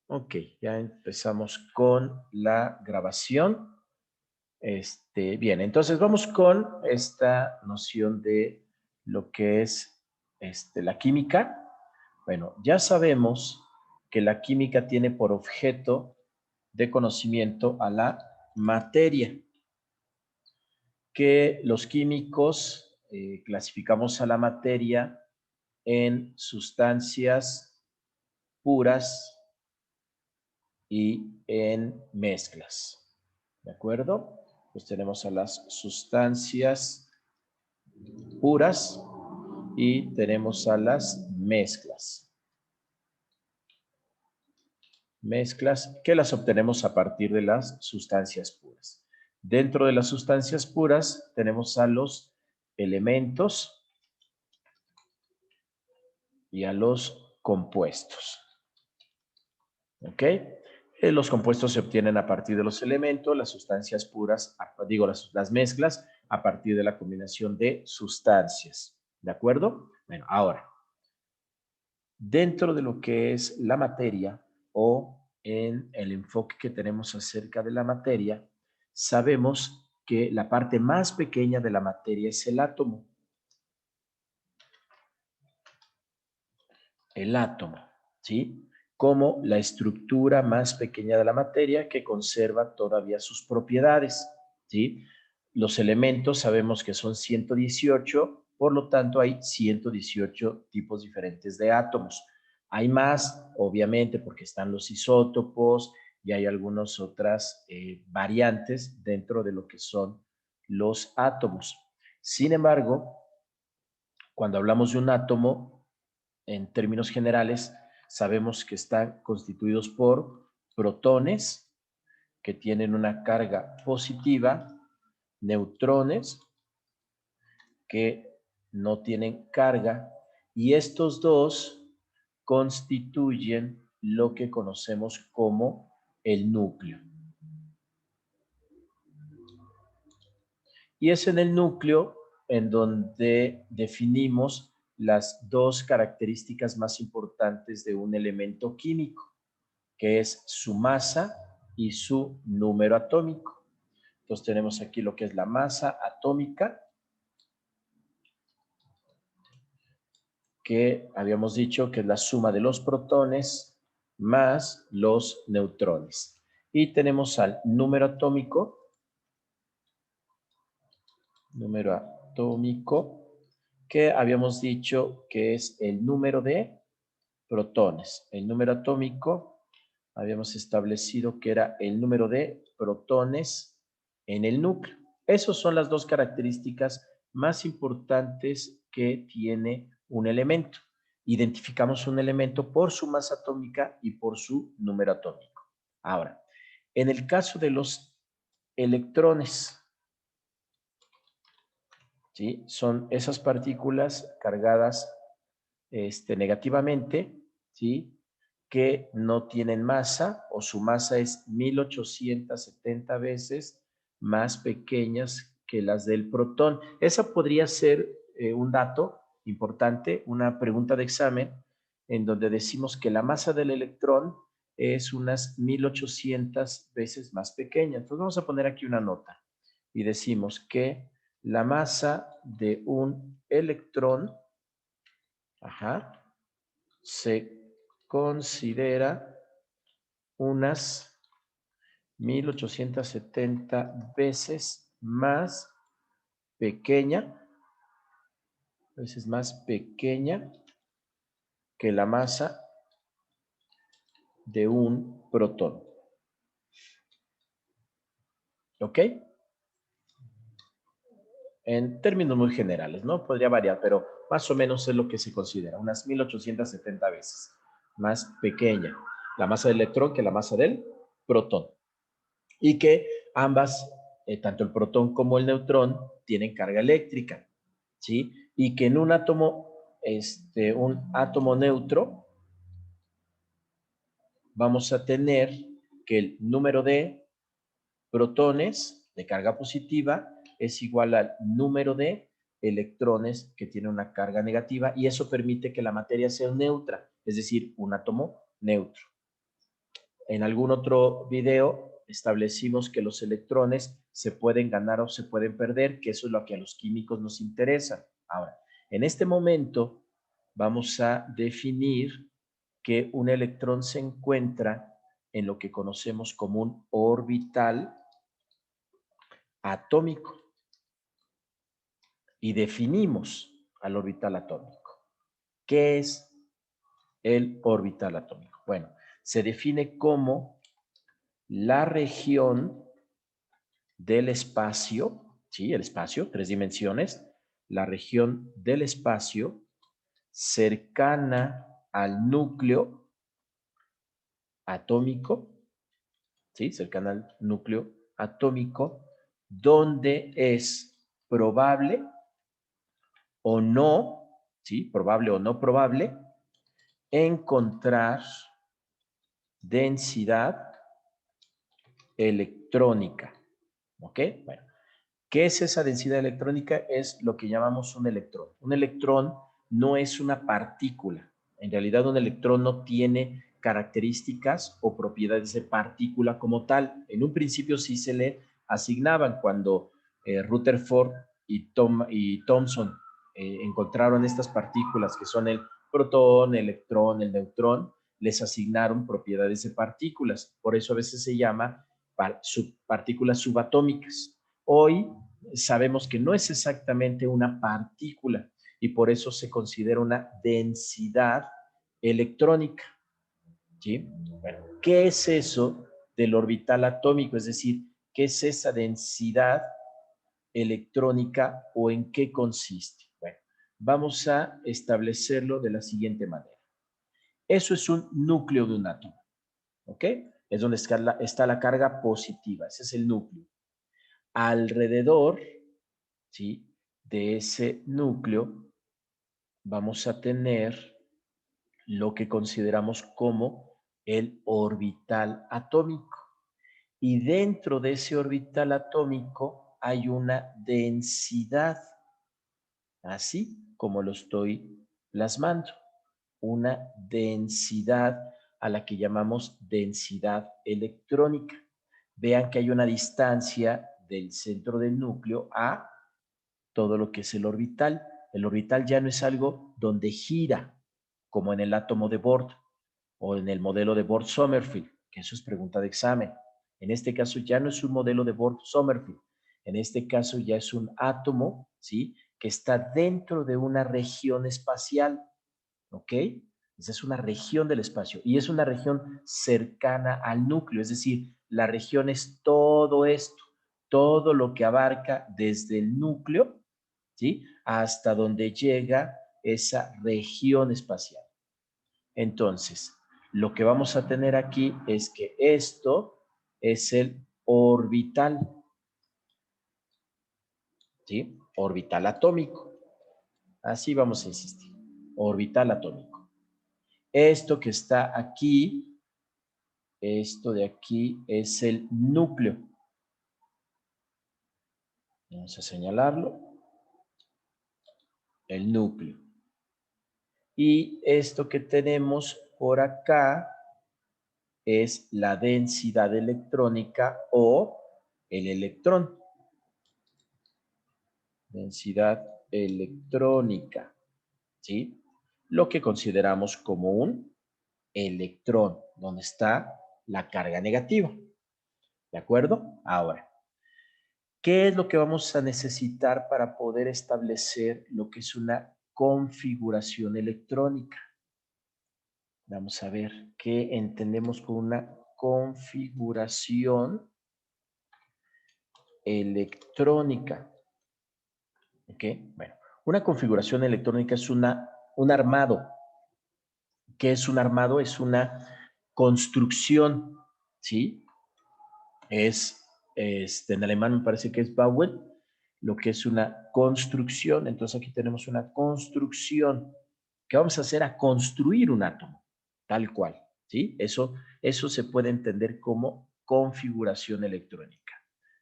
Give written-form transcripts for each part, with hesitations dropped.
Ok, ya empezamos con la grabación. Bien, entonces vamos con esta noción de lo que es la química. Bueno, ya sabemos que la química tiene por objeto de conocimiento a la materia, que los químicos clasificamos a la materia en sustancias puras y en mezclas. ¿De acuerdo? Pues tenemos a las sustancias puras y tenemos a las mezclas. Mezclas que las obtenemos a partir de las sustancias puras. Dentro de las sustancias puras tenemos a los elementos y a los compuestos. ¿Ok? Los compuestos se obtienen a partir de los elementos, las sustancias puras, digo, las mezclas a partir de la combinación de sustancias. ¿De acuerdo? Bueno, ahora, dentro de lo que es la materia o en el enfoque que tenemos acerca de la materia, sabemos que la parte más pequeña de la materia es el átomo. El átomo, ¿sí? Como la estructura más pequeña de la materia que conserva todavía sus propiedades, ¿sí? Los elementos sabemos que son 118, por lo tanto hay 118 tipos diferentes de átomos. Hay más, obviamente, porque están los isótopos y hay algunas otras variantes dentro de lo que son los átomos. Sin embargo, cuando hablamos de un átomo, en términos generales, sabemos que están constituidos por protones que tienen una carga positiva, neutrones que no tienen carga, y estos dos constituyen lo que conocemos como el núcleo. Y es en el núcleo en donde definimos las dos características más importantes de un elemento químico, que es su masa y su número atómico. Entonces tenemos aquí lo que es la masa atómica, que habíamos dicho que es la suma de los protones más los neutrones. Y tenemos al número atómico, que habíamos dicho que es el número de protones. El número atómico habíamos establecido que era el número de protones en el núcleo. Esas son las dos características más importantes que tiene un elemento. Identificamos un elemento por su masa atómica y por su número atómico. Ahora, en el caso de los electrones, ¿sí? Son esas partículas cargadas negativamente, ¿sí? Que no tienen masa o su masa es 1870 veces más pequeñas que las del protón. Esa podría ser un dato importante, una pregunta de examen, en donde decimos que la masa del electrón es unas 1800 veces más pequeña. Entonces vamos a poner aquí una nota y decimos que la masa de un electrón, se considera unas 1870 pequeña, veces más pequeña que la masa de un protón. ¿Ok? En términos muy generales, ¿no? Podría variar, pero más o menos es lo que se considera, unas 1870 veces más pequeña la masa del electrón que la masa del protón. Y que ambas, tanto el protón como el neutrón, tienen carga eléctrica, ¿sí? Y que en un átomo neutro, vamos a tener que el número de protones de carga positiva es igual al número de electrones que tiene una carga negativa, y eso permite que la materia sea neutra, es decir, un átomo neutro. En algún otro video establecimos que los electrones se pueden ganar o se pueden perder, que eso es lo que a los químicos nos interesa. Ahora, en este momento vamos a definir que un electrón se encuentra en lo que conocemos como un orbital atómico y definimos al orbital atómico. ¿Qué es el orbital atómico? Bueno, se define como la región del espacio, ¿sí? El espacio, 3 dimensiones, la región del espacio cercana al núcleo atómico, ¿sí? Cercana al núcleo atómico, donde es probable o no, ¿sí? Probable o no probable, encontrar densidad electrónica, ¿ok? Bueno, ¿qué es esa densidad electrónica? Es lo que llamamos un electrón. Un electrón no es una partícula. En realidad, un electrón no tiene características o propiedades de partícula como tal. En un principio sí se le asignaban cuando Rutherford y Thomson encontraron estas partículas que son el protón, el electrón, el neutrón, les asignaron propiedades de partículas. Por eso a veces se llama partículas subatómicas. Hoy sabemos que no es exactamente una partícula y por eso se considera una densidad electrónica. ¿Sí? Bueno, ¿qué es eso del orbital atómico? Es decir, ¿qué es esa densidad electrónica o en qué consiste? Bueno, vamos a establecerlo de la siguiente manera. Eso es un núcleo de un átomo, ¿ok? Es donde está la carga positiva, ese es el núcleo. Alrededor, ¿sí? De ese núcleo vamos a tener lo que consideramos como el orbital atómico. Y dentro de ese orbital atómico hay una densidad, así como lo estoy plasmando, una densidad a la que llamamos densidad electrónica. Vean que hay una distancia del centro del núcleo a todo lo que es el orbital. El orbital ya no es algo donde gira, como en el átomo de Bohr o en el modelo de Bohr-Sommerfeld, que eso es pregunta de examen. En este caso ya no es un modelo de Bohr-Sommerfeld. En este caso ya es un átomo, ¿sí? Que está dentro de una región espacial, ¿ok? Esa es una región del espacio y es una región cercana al núcleo, es decir, la región es todo esto, todo lo que abarca desde el núcleo, ¿sí? Hasta donde llega esa región espacial. Entonces, lo que vamos a tener aquí es que esto es el orbital, ¿sí? Orbital atómico. Así vamos a insistir. Orbital atómico. Esto que está aquí, esto de aquí es el núcleo. Vamos a señalarlo. El núcleo. Y esto que tenemos por acá es la densidad electrónica o el electrón. Densidad electrónica, ¿sí? Lo que consideramos como un electrón, donde está la carga negativa. ¿De acuerdo? Ahora, ¿qué es lo que vamos a necesitar para poder establecer lo que es una configuración electrónica? Vamos a ver qué entendemos por una configuración electrónica. ¿Ok? Bueno, una configuración electrónica es un armado. ¿Qué es un armado? Es una construcción, ¿sí? En alemán me parece que es Bauen, lo que es una construcción. Entonces aquí tenemos una construcción. ¿Qué vamos a hacer? A construir un átomo, tal cual, ¿sí? Eso se puede entender como configuración electrónica.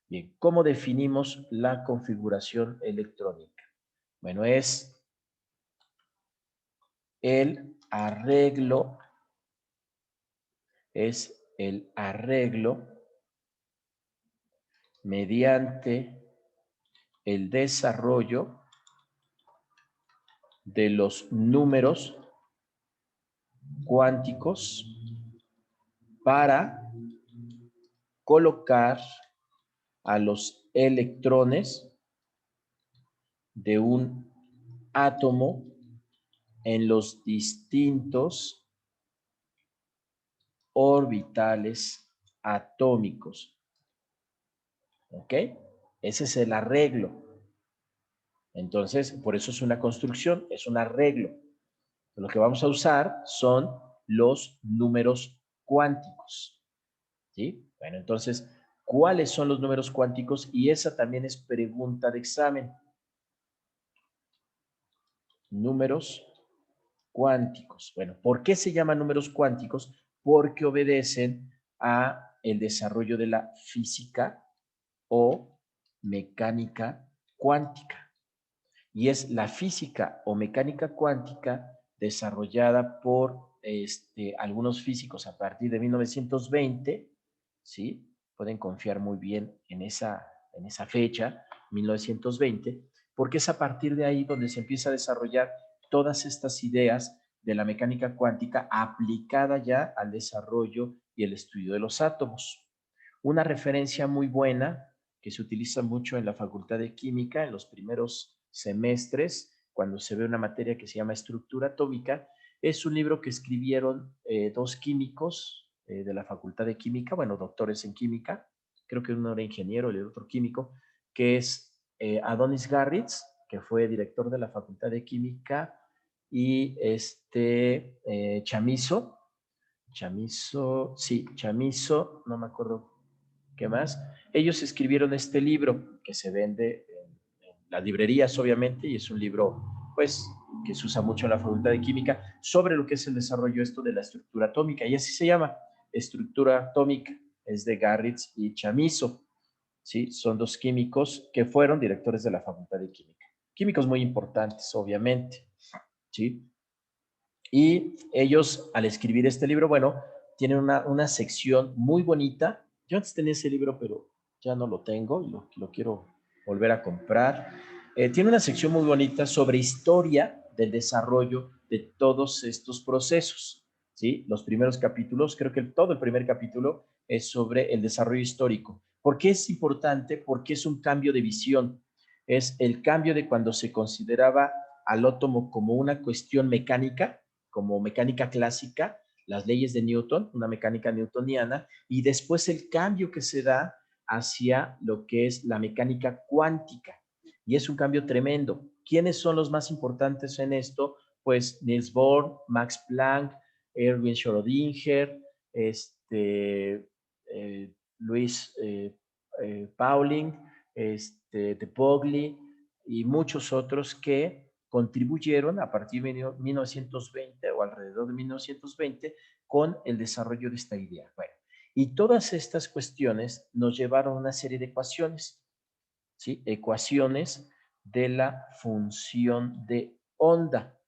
Bien, ¿cómo definimos la configuración electrónica? Bueno, es el arreglo, es el arreglo mediante el desarrollo de los números cuánticos para colocar a los electrones de un átomo en los distintos orbitales atómicos. ¿Ok? Ese es el arreglo. Entonces, por eso es una construcción, es un arreglo. Lo que vamos a usar son los números cuánticos. ¿Sí? Bueno, entonces, ¿cuáles son los números cuánticos? Y esa también es pregunta de examen. Números cuánticos. Bueno, ¿por qué se llaman números cuánticos? Porque obedecen a el desarrollo de la física o mecánica cuántica. Y es la física o mecánica cuántica desarrollada por algunos físicos a partir de 1920, ¿sí? Pueden confiar muy bien en esa fecha, 1920, porque es a partir de ahí donde se empieza a desarrollar todas estas ideas de la mecánica cuántica aplicada ya al desarrollo y el estudio de los átomos. Una referencia muy buena que se utiliza mucho en la Facultad de Química en los primeros semestres, cuando se ve una materia que se llama estructura atómica, es un libro que escribieron dos químicos de la Facultad de Química, bueno, doctores en química, creo que uno era ingeniero y el otro químico, que es Adonis Garritz, que fue director de la Facultad de Química, y Chamizo, no me acuerdo qué más. Ellos escribieron este libro que se vende en las librerías, obviamente, y es un libro, pues, que se usa mucho en la Facultad de Química sobre lo que es el desarrollo esto de la estructura atómica, y así se llama, estructura atómica, es de Garritz y Chamizo, ¿sí? Son dos químicos que fueron directores de la Facultad de Química. Químicos muy importantes, obviamente, ¿sí? Y ellos, al escribir este libro, bueno, tienen una sección muy bonita. Yo antes tenía ese libro, pero ya no lo tengo y lo quiero volver a comprar. Tiene una sección muy bonita sobre historia del desarrollo de todos estos procesos. ¿Sí? Los primeros capítulos, creo que todo el primer capítulo es sobre el desarrollo histórico. ¿Por qué es importante? Porque es un cambio de visión. Es el cambio de cuando se consideraba al átomo como una cuestión mecánica, como mecánica clásica, las leyes de Newton, una mecánica newtoniana, y después el cambio que se da hacia lo que es la mecánica cuántica. Y es un cambio tremendo. ¿Quiénes son los más importantes en esto? Pues Niels Bohr, Max Planck, Erwin Schrödinger, Luis Pauling, de Broglie y muchos otros que contribuyeron a partir de 1920 o alrededor de 1920 con el desarrollo de esta idea. Bueno, y todas estas cuestiones nos llevaron a una serie de ecuaciones, ¿sí? Ecuaciones de la función de onda.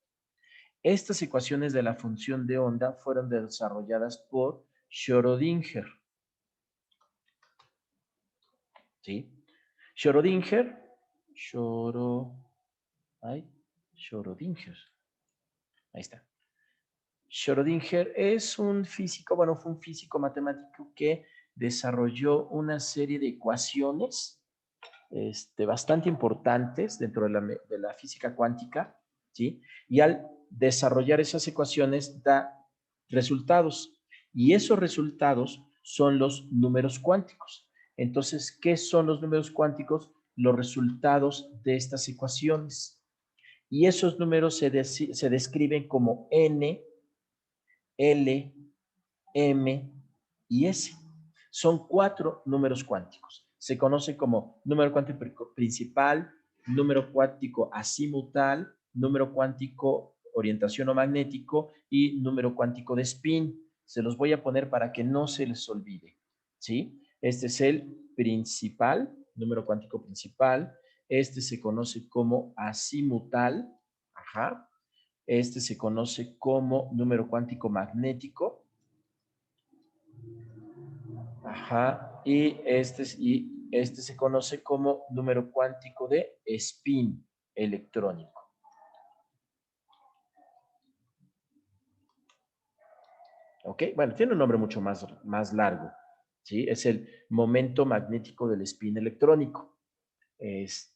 Estas ecuaciones de la función de onda fueron desarrolladas por Schrödinger, ¿sí? Schrödinger, Schrödinger, ahí está. Schrödinger es un físico, bueno, fue un físico matemático que desarrolló una serie de ecuaciones bastante importantes dentro de la física cuántica, ¿sí? Y al desarrollar esas ecuaciones da resultados. Y esos resultados son los números cuánticos. Entonces, ¿qué son los números cuánticos? Los resultados de estas ecuaciones. Y esos números se describen como n, L, M y S. Son cuatro números cuánticos. Se conoce como número cuántico principal, número cuántico azimutal, número cuántico orientación o magnético y número cuántico de spin. Se los voy a poner para que no se les olvide, ¿sí? Este es el principal, número cuántico principal. Este se conoce como azimutal. Ajá. Este se conoce como número cuántico magnético. Ajá, y este se conoce como número cuántico de spin electrónico. ¿Ok? Bueno, tiene un nombre mucho más largo, ¿sí? Es el momento magnético del spin electrónico. Es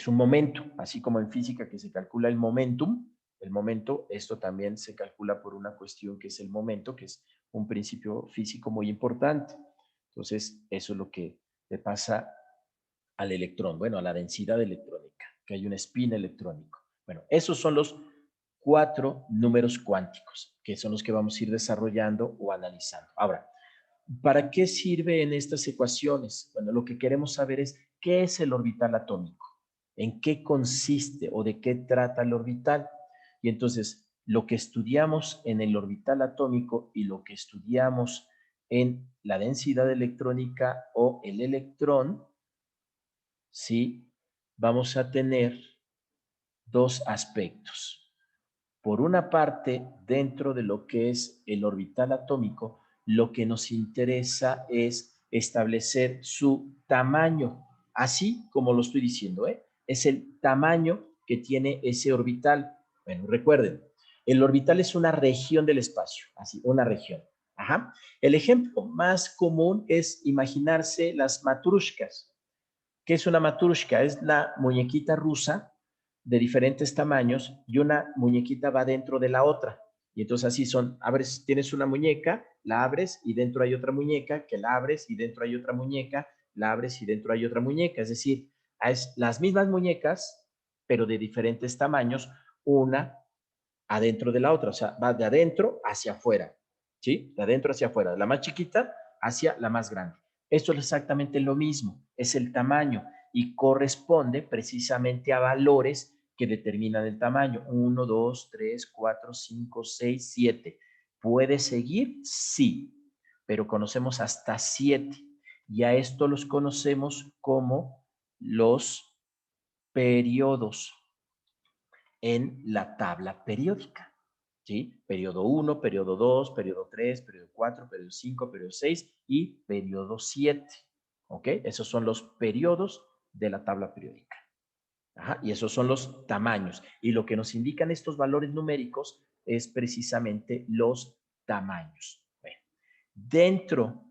un momento, así como en física que se calcula el momentum, el momento, esto también se calcula por una cuestión que es el momento, que es un principio físico muy importante. Entonces, eso es lo que le pasa al electrón, bueno, a la densidad electrónica, que hay un spin electrónico. Bueno, esos son los 4 números cuánticos, que son los que vamos a ir desarrollando o analizando. Ahora, ¿para qué sirve en estas ecuaciones? Bueno, lo que queremos saber es qué es el orbital atómico, en qué consiste o de qué trata el orbital. Y entonces, lo que estudiamos en el orbital atómico y lo que estudiamos en la densidad electrónica o el electrón, ¿sí? Vamos a tener dos aspectos. Por una parte, dentro de lo que es el orbital atómico, lo que nos interesa es establecer su tamaño, así como lo estoy diciendo, ¿eh? Es el tamaño que tiene ese orbital. Bueno, recuerden, el orbital es una región del espacio, así, una región. Ajá. El ejemplo más común es imaginarse las matrushkas. ¿Qué es una matrushka? Es la muñequita rusa de diferentes tamaños y una muñequita va dentro de la otra. Y entonces así son, abres, tienes una muñeca, la abres y dentro hay otra muñeca, que la abres y dentro hay otra muñeca, la abres y dentro hay otra muñeca. Es decir, es las mismas muñecas, pero de diferentes tamaños, una adentro de la otra. O sea, va de adentro hacia afuera, ¿sí? De adentro hacia afuera, de la más chiquita hacia la más grande. Esto es exactamente lo mismo, es el tamaño y corresponde precisamente a valores que determinan el tamaño. 1, 2, 3, 4, 5, 6, 7. ¿Puede seguir? Sí, pero conocemos hasta 7 y a esto los conocemos como los periodos en la tabla periódica. ¿Sí? Periodo 1, periodo 2, periodo 3, periodo 4, periodo 5, periodo 6 y periodo 7. ¿Ok? Esos son los periodos de la tabla periódica. Ajá, y esos son los tamaños. Y lo que nos indican estos valores numéricos es precisamente los tamaños. Bueno, dentro,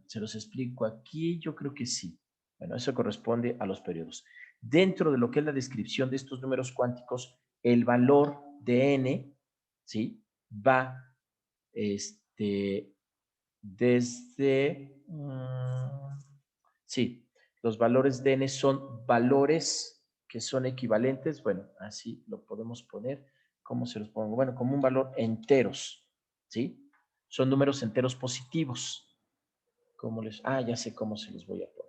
se los explico aquí, yo creo que sí. Bueno, eso corresponde a los periodos. Dentro de lo que es la descripción de estos números cuánticos, el valor de n, ¿sí? Va desde, sí, los valores de n son valores que son equivalentes, bueno, así lo podemos poner. ¿Cómo se los pongo? Bueno, como un valor enteros, ¿sí? Son números enteros positivos. Ya sé cómo se los voy a poner.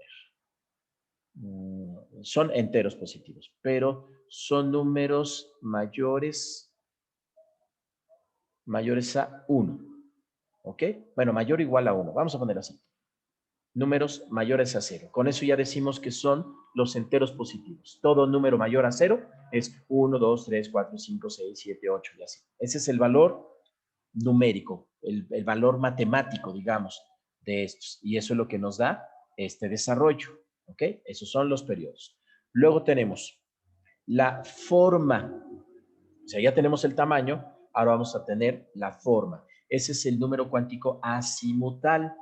Son enteros positivos, pero son números mayores a 1. ¿Ok? Bueno, mayor o igual a 1. Vamos a poner así. Números mayores a 0. Con eso ya decimos que son los enteros positivos. Todo número mayor a 0 es 1, 2, 3, 4, 5, 6, 7, 8 y así. Ese es el valor numérico, el valor matemático, digamos, de estos. Y eso es lo que nos da este desarrollo. ¿Ok? Esos son los periodos. Luego tenemos la forma. O sea, ya tenemos el tamaño, ahora vamos a tener la forma. Ese es el número cuántico azimutal.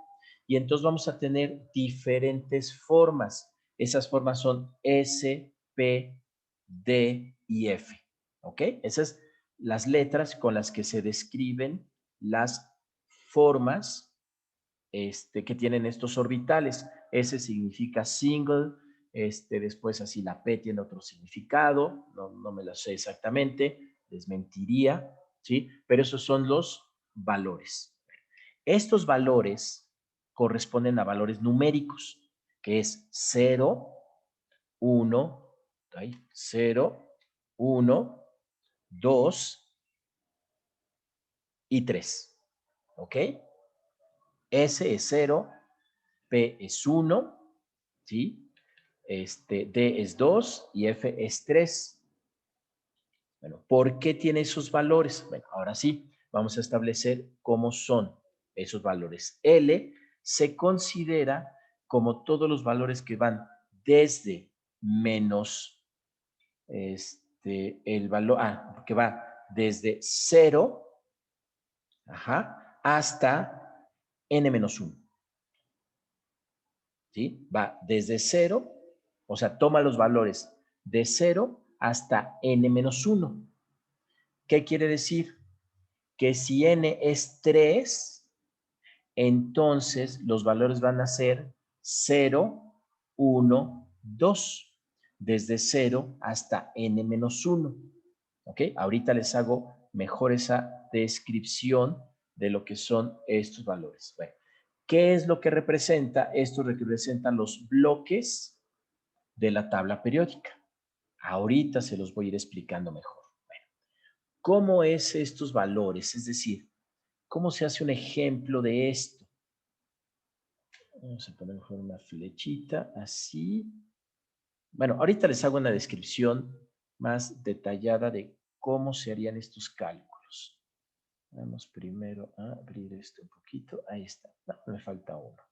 Y entonces vamos a tener diferentes formas. Esas formas son S, P, D y F. ¿Ok? Esas son las letras con las que se describen las formas que tienen estos orbitales. S significa single, después así la P tiene otro significado, no me lo sé exactamente, les mentiría, ¿sí? Pero esos son los valores. Estos valores corresponden a valores numéricos, que es 0, 1, 0, 1, 2 y 3. ¿Ok? S es 0, P es 1, ¿sí? D es 2 y F es 3. Bueno, ¿por qué tiene esos valores? Bueno, ahora sí, vamos a establecer cómo son esos valores. L se considera como todos los valores que van desde menos el valor, que va desde 0 hasta n-1. ¿Sí? Va desde 0, o sea, toma los valores de 0 hasta n-1. ¿Qué quiere decir? Que si n es 3, entonces los valores van a ser 0, 1, 2, desde 0 hasta n-1. ¿Ok? Ahorita les hago mejor esa descripción de lo que son estos valores. Bueno, ¿qué es lo que representa? Esto representa los bloques de la tabla periódica. Ahorita se los voy a ir explicando mejor. Bueno, ¿cómo es estos valores? Es decir, ¿cómo se hace un ejemplo de esto? Vamos a poner mejor una flechita, así. Bueno, ahorita les hago una descripción más detallada de cómo se harían estos cálculos. Vamos primero a abrir esto un poquito. Ahí está. No, me falta uno.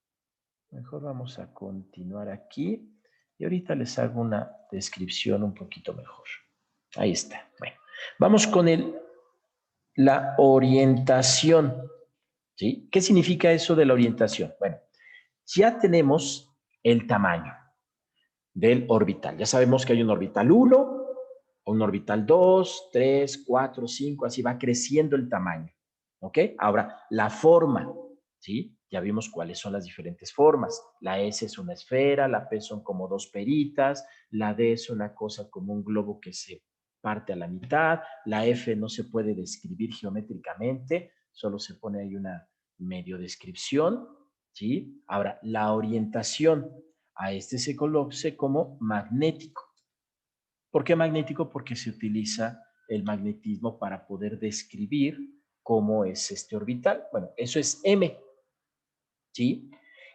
Mejor vamos a continuar aquí. Y ahorita les hago una descripción un poquito mejor. Ahí está. Bueno, vamos con la orientación. ¿Sí? ¿Qué significa eso de la orientación? Bueno, ya tenemos el tamaño del orbital. Ya sabemos que hay un orbital 1, un orbital 2, 3, 4, 5, así va creciendo el tamaño. ¿Ok? Ahora, la forma, ¿sí? Ya vimos cuáles son las diferentes formas. La S es una esfera, la P son como dos peritas, la D es una cosa como un globo que se parte a la mitad, la F no se puede describir geométricamente, solo se pone ahí una medio descripción, ¿sí? Ahora, la orientación a este se conoce como magnético. ¿Por qué magnético? Porque se utiliza el magnetismo para poder describir cómo es este orbital. Bueno, eso es M, ¿sí?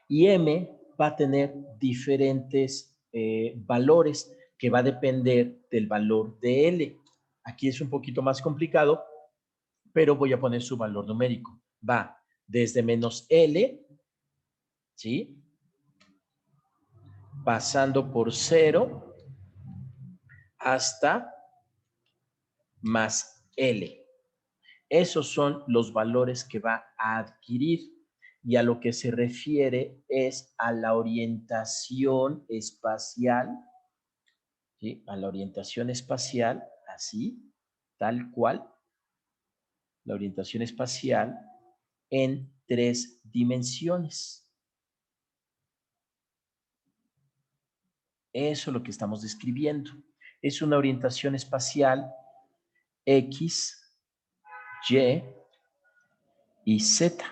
Y M va a tener diferentes valores que va a depender del valor de L. Aquí es un poquito más complicado, pero voy a poner su valor numérico. Va desde menos L, ¿sí? Pasando por 0 hasta más L. Esos son los valores que va a adquirir y a lo que se refiere es a la orientación espacial, ¿sí? A la orientación espacial, así, tal cual, la orientación espacial en 3 dimensiones. Eso es lo que estamos describiendo. Es una orientación espacial X, Y Z.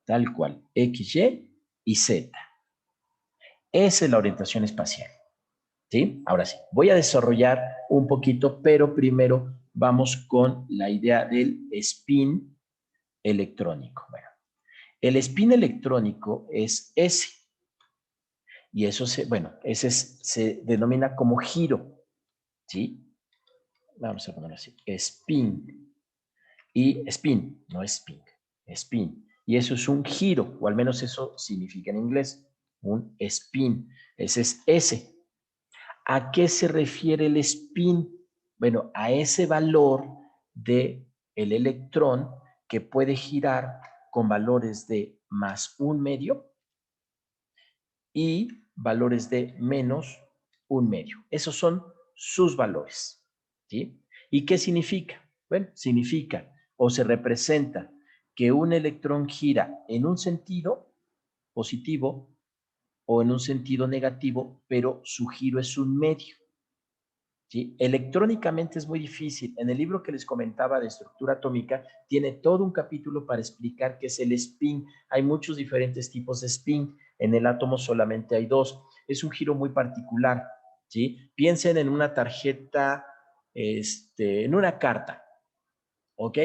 Tal cual, X, Y Z. Esa es la orientación espacial. ¿Sí? Ahora sí, voy a desarrollar un poquito, pero primero vamos con la idea del spin electrónico. Bueno, el spin electrónico es S. Y eso se denomina como giro. ¿Sí? Vamos a ponerlo así. Spin. Y spin, no spin. Spin. Y eso es un giro, o al menos eso significa en inglés. Un spin. Ese es S. ¿A qué se refiere el spin? Bueno, a ese valor del electrón que puede girar con valores de más un medio y valores de menos un medio. Esos son sus valores. ¿Sí? ¿Y qué significa? Bueno, significa o se representa que un electrón gira en un sentido positivo o en un sentido negativo, pero su giro es un medio. ¿Sí? Electrónicamente es muy difícil. En el libro que les comentaba de estructura atómica, tiene todo un capítulo para explicar qué es el spin. Hay muchos diferentes tipos de spin. En el átomo solamente hay dos. Es un giro muy particular. ¿Sí? Piensen en una tarjeta, en una carta. ¿Ok?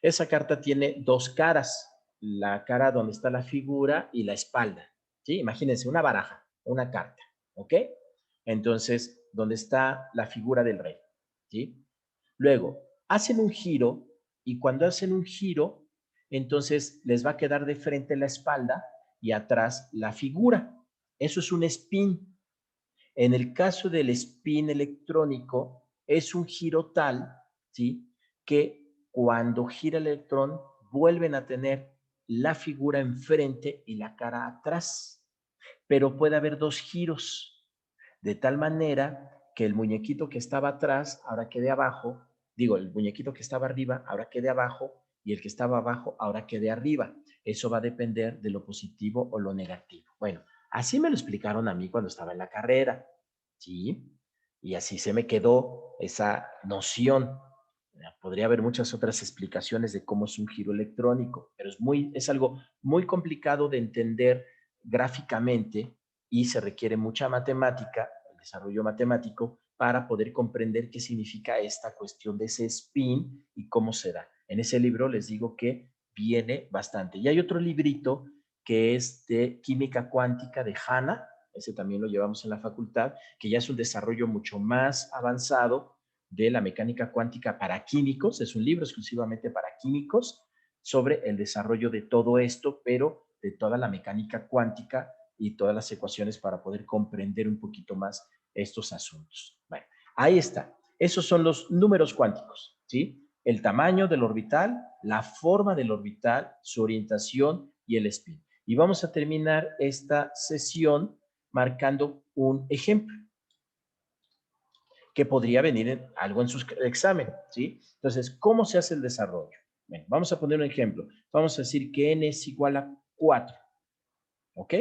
Esa carta tiene dos caras. La cara donde está la figura y la espalda. ¿Sí? Imagínense una baraja, una carta. ¿Ok? Entonces, donde está la figura del rey. ¿Sí? Luego, hacen un giro y cuando hacen un giro, entonces les va a quedar de frente la espalda y atrás la figura. Eso es un spin. En el caso del spin electrónico, es un giro tal, ¿sí?, que cuando gira el electrón vuelven a tener la figura enfrente y la cara atrás, pero puede haber dos giros, de tal manera que el muñequito que estaba atrás ahora quede abajo, digo, el muñequito que estaba arriba ahora quede abajo y el que estaba abajo ahora quede arriba. Eso va a depender de lo positivo o lo negativo. Bueno, así me lo explicaron a mí cuando estaba en la carrera, ¿sí? Y así se me quedó esa noción. Podría haber muchas otras explicaciones de cómo es un giro electrónico, pero es algo muy complicado de entender gráficamente y se requiere mucha matemática, el desarrollo matemático, para poder comprender qué significa esta cuestión de ese spin y cómo se da. En ese libro les digo que viene bastante. Y hay otro librito que es de química cuántica de Hanna, ese también lo llevamos en la facultad, que ya es un desarrollo mucho más avanzado de la mecánica cuántica para químicos, es un libro exclusivamente para químicos sobre el desarrollo de todo esto, pero de toda la mecánica cuántica y todas las ecuaciones para poder comprender un poquito más estos asuntos. Bueno, ahí está. Esos son los números cuánticos, ¿sí? El tamaño del orbital, la forma del orbital, su orientación y el spin. Y vamos a terminar esta sesión marcando un ejemplo que podría venir algo en su examen, ¿sí? Entonces, ¿cómo se hace el desarrollo? Bueno, vamos a poner un ejemplo. Vamos a decir que n es igual a 4, ¿ok?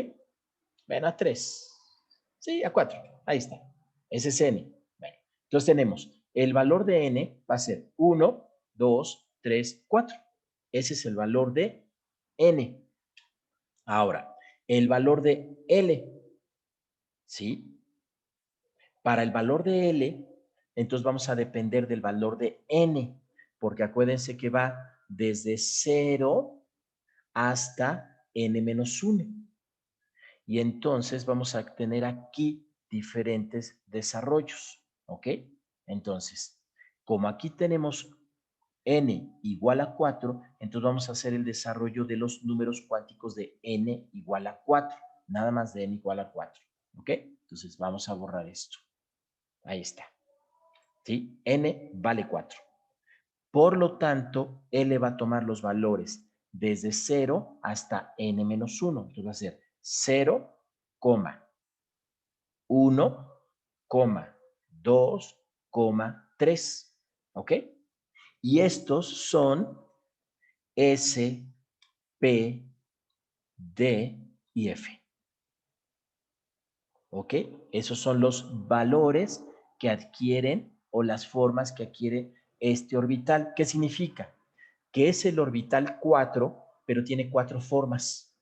Ven a 3. Sí, a 4. Ahí está. Ese es n. Bueno, entonces tenemos el valor de n va a ser 1, 2, 3, 4. Ese es el valor de n. Ahora, el valor de L, ¿sí? Para el valor de L, entonces vamos a depender del valor de N, porque acuérdense que va desde 0 hasta N-1. Y entonces vamos a tener aquí diferentes desarrollos, ¿ok? Entonces, como aquí tenemos n igual a 4, entonces vamos a hacer el desarrollo de los números cuánticos de n igual a 4, nada más de n igual a 4, ¿ok? Entonces vamos a borrar esto. Ahí está. ¿Sí? N vale 4. Por lo tanto, L va a tomar los valores desde 0 hasta n-1. Entonces va a ser 0, 1, 2, 3. ¿Ok? Y estos son S, P, D y F. ¿Ok? Esos son los valores que adquieren o las formas que adquiere este orbital. ¿Qué significa? Que es el orbital 4, pero tiene 4 formas.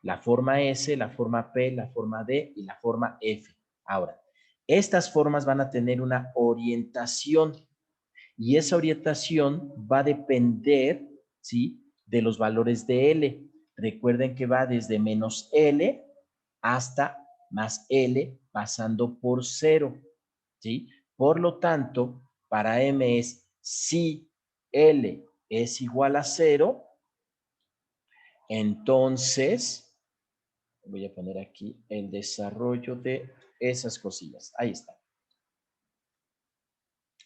La forma S, la forma P, la forma D y la forma F. Ahora, estas formas van a tener una orientación y esa orientación va a depender, ¿sí?, de los valores de L. Recuerden que va desde menos L hasta más L pasando por 0, ¿sí? Por lo tanto, para M es si L es igual a 0, entonces voy a poner aquí el desarrollo de esas cosillas. Ahí está.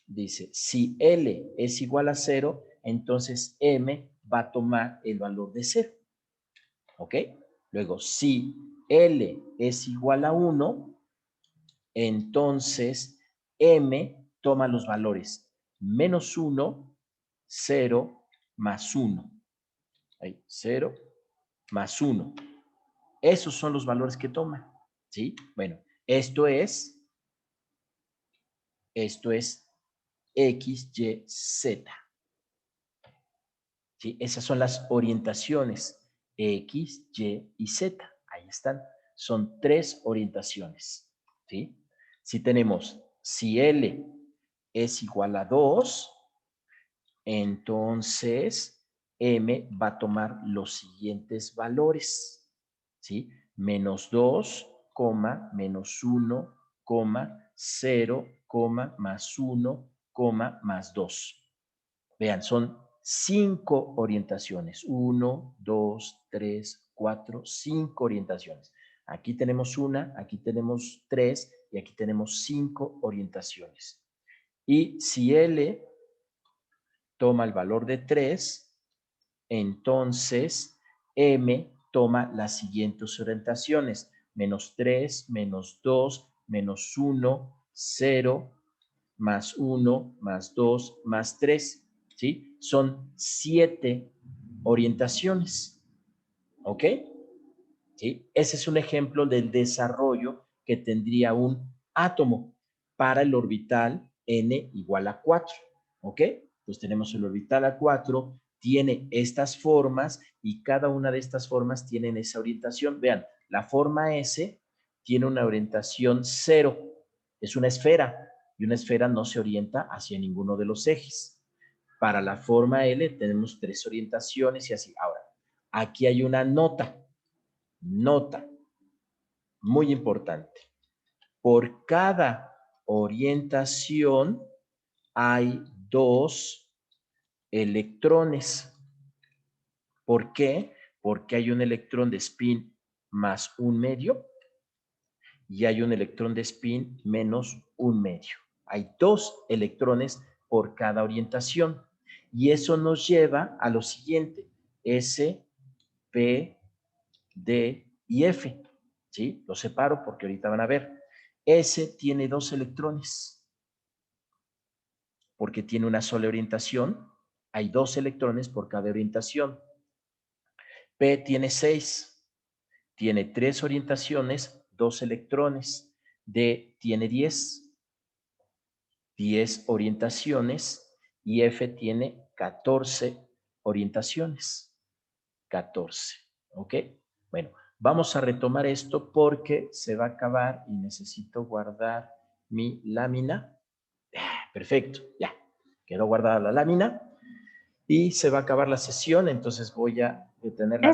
Dice, si L es igual a 0, entonces M va a tomar el valor de 0. ¿Ok? Luego, si L es igual a 1, entonces M toma los valores menos 1, 0, más 1. Ahí, 0, más 1. Esos son los valores que toma. ¿Sí? Bueno, esto es X, Y, Z. ¿Sí? Esas son las orientaciones X, Y y Z. Ahí están. Son 3 orientaciones. ¿Sí? Si tenemos, si L es igual a 2, entonces M va a tomar los siguientes valores. ¿Sí? Menos 2, menos 1, 0, más 1, más 2. Vean, son 5 orientaciones. 1, 2, 3, 4, 5 orientaciones. Aquí tenemos una, aquí tenemos 3 y aquí tenemos 5 orientaciones. Y si L toma el valor de 3, entonces M toma las siguientes orientaciones. Menos 3, menos 2, menos 1, 0, más 1, más 2, más 3. ¿Sí? Son 7 orientaciones. ¿Ok? ¿Sí? Ese es un ejemplo del desarrollo que tendría un átomo para el orbital n igual a 4. ¿Ok? Pues tenemos el orbital A4, tiene estas formas y cada una de estas formas tienen esa orientación. Vean, la forma S tiene una orientación 0, es una esfera y una esfera no se orienta hacia ninguno de los ejes. Para la forma L tenemos 3 orientaciones y así. Ahora, aquí hay una nota, muy importante. Por cada orientación hay 2 electrones. ¿Por qué? Porque hay un electrón de spin más un medio y hay un electrón de spin menos un medio. Hay 2 electrones por cada orientación. Y eso nos lleva a lo siguiente: S, P, D y F. ¿Sí? Los separo porque ahorita van a ver. S tiene 2 electrones porque tiene una sola orientación. Hay 2 electrones por cada orientación. P tiene 6, tiene 3 orientaciones, 2 electrones. D tiene 10 orientaciones y F tiene 14 orientaciones. 14, ¿ok? Bueno, vamos a retomar esto porque se va a acabar y necesito guardar mi lámina. Perfecto, ya, quedó guardada la lámina y se va a acabar la sesión, entonces voy a detener la